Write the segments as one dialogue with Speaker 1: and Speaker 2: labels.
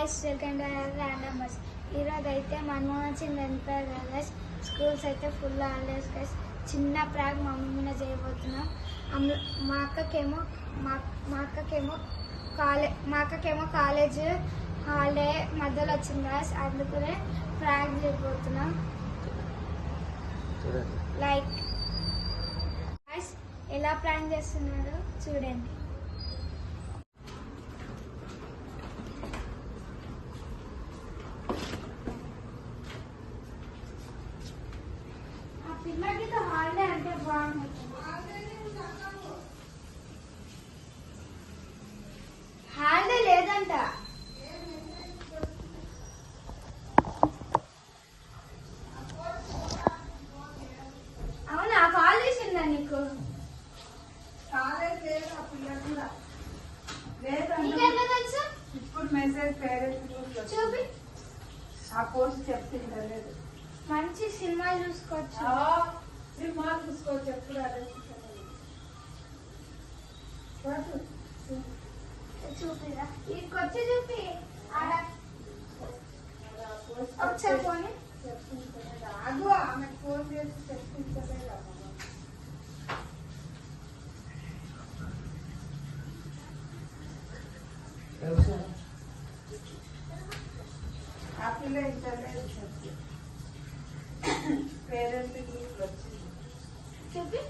Speaker 1: Guys welcome to random bus. ఈరోజు అయితే మన్మోహన్ సింగ్ చనిపోయారు కదా గైస్. స్కూల్స్ అయితే ఫుల్ హాలిడేస్ గైస్. చిన్న ప్రాగ్ మా మమ్మీ మీద చేయబోతున్నాం. మా అక్కకేమో కాలేజ్ హాలిడే మధ్యలో వచ్చింది గైస్. అందుకనే ప్రాగ్ చేయబోతున్నాం. లైక్ గైస్ ఎలా ప్లాన్ చేస్తున్నారో చూడండి. పిల్లలకి హాలిడే అంటే బాగుంటుంది. హాలిడే లేదంట. అవునా, కాల్ చేసిందా నీకు?
Speaker 2: కాలేజ్ లేదు ఆ పిల్లలు కూడా లేదు.
Speaker 1: నీకెట్లా తెలుసు?
Speaker 2: ఇప్పుడు మెసేజ్ పేరెంట్స్
Speaker 1: చూపి.
Speaker 2: ఆ పోస్ట్ చెప్పింది లేదు.
Speaker 1: మంచి సినిమా చూసుకోవచ్చు.
Speaker 2: సినిమా చూసుకోవచ్చు ఎప్పుడు అదే
Speaker 1: చూపిరా, ఇక్కడికొచ్చి చూపి. ఒకసారి పోనీ.
Speaker 2: రాదు, ఆమెకు ఫోన్ చేసి చెప్పించలే కదా. ఆ పిల్ల ఇంటర్లేదు చెప్పి పేరెంట్ గ్రూప్ వచ్చింది.
Speaker 1: చూపి.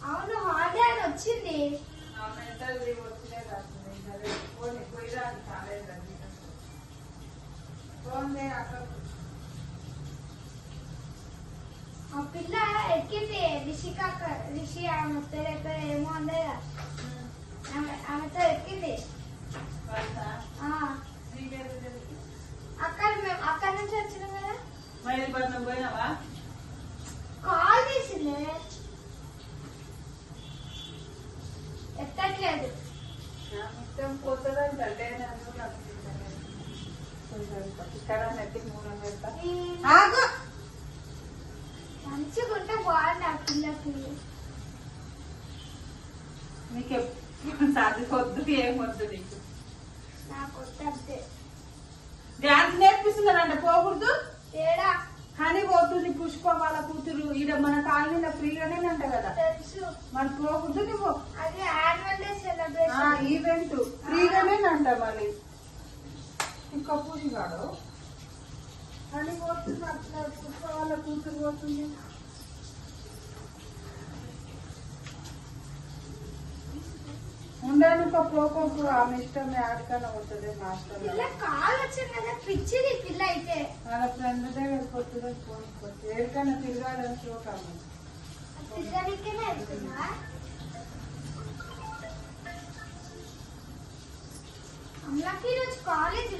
Speaker 1: అవును, హాలిడే అని వచ్చింది.
Speaker 2: మెంటల్ లీవ్ వచ్చినే రాసింది. సరే ఫోన్ పోయిరా కాలేజ్ రండి. ఫోన్ అక్కడ
Speaker 1: ఆ పిల్ల ఎక్కింది. రిషి ఆమె పేరు ఎక్కడ ఏమో ఉంది కదా, ఆమెతో ఎక్కింది. అక్కడ నుంచి వచ్చినాం కదా.
Speaker 2: మైలుపట్నం పోయినావా?
Speaker 1: కాల్ చేసింది, ఎత్తట్లేదు.
Speaker 2: మొత్తం పోతుందంట. ఇక్కడ నెత్తి మూలం పెడతా.
Speaker 1: మంచిగా ఉంటే బాగుంది ఆ పిల్లకి.
Speaker 2: నీకు చదువుకొద్దు ఏమొద్దు నీకు.
Speaker 1: నాకు వద్దంతే.
Speaker 2: డాన్స్ నేర్పిస్తున్నారంట, పోకూడదు.
Speaker 1: తేడా
Speaker 2: కానీ పోతుంది. పుష్ప వాళ్ళ కూతురు ఈడ మన కాలనీలో ఫ్రీగానే అంట కదా.
Speaker 1: తెలుసు.
Speaker 2: మరి పోకూడదు. నువ్వు
Speaker 1: అది యాన్యువల్ డే సెలబ్రేషన్
Speaker 2: ఈవెంట్ ఫ్రీగానే అంట. మళ్ళీ ఇంకా పూసిగాడు అని పోతుంది. అట్లా పుష్ప వాళ్ళ కూతురు పోతుంది. ఉండను పోకోకు. ఆమె ఇష్టం ఆడికన్నా పోతుంది. మాస్టర్
Speaker 1: పిల్ల కాల్ వచ్చింది కదా, పిచ్చిది పిల్ల అయితే.
Speaker 2: వాళ్ళ ఫ్రెండ్ దగ్గర పోతుంది. పోనుకోవచ్చు ఏడికన్నా తిరగాలని చూడమ్మ.
Speaker 1: తిరగనికేనే వెళ్తుందా? అమ్మకి ఈరోజు కాలేజ్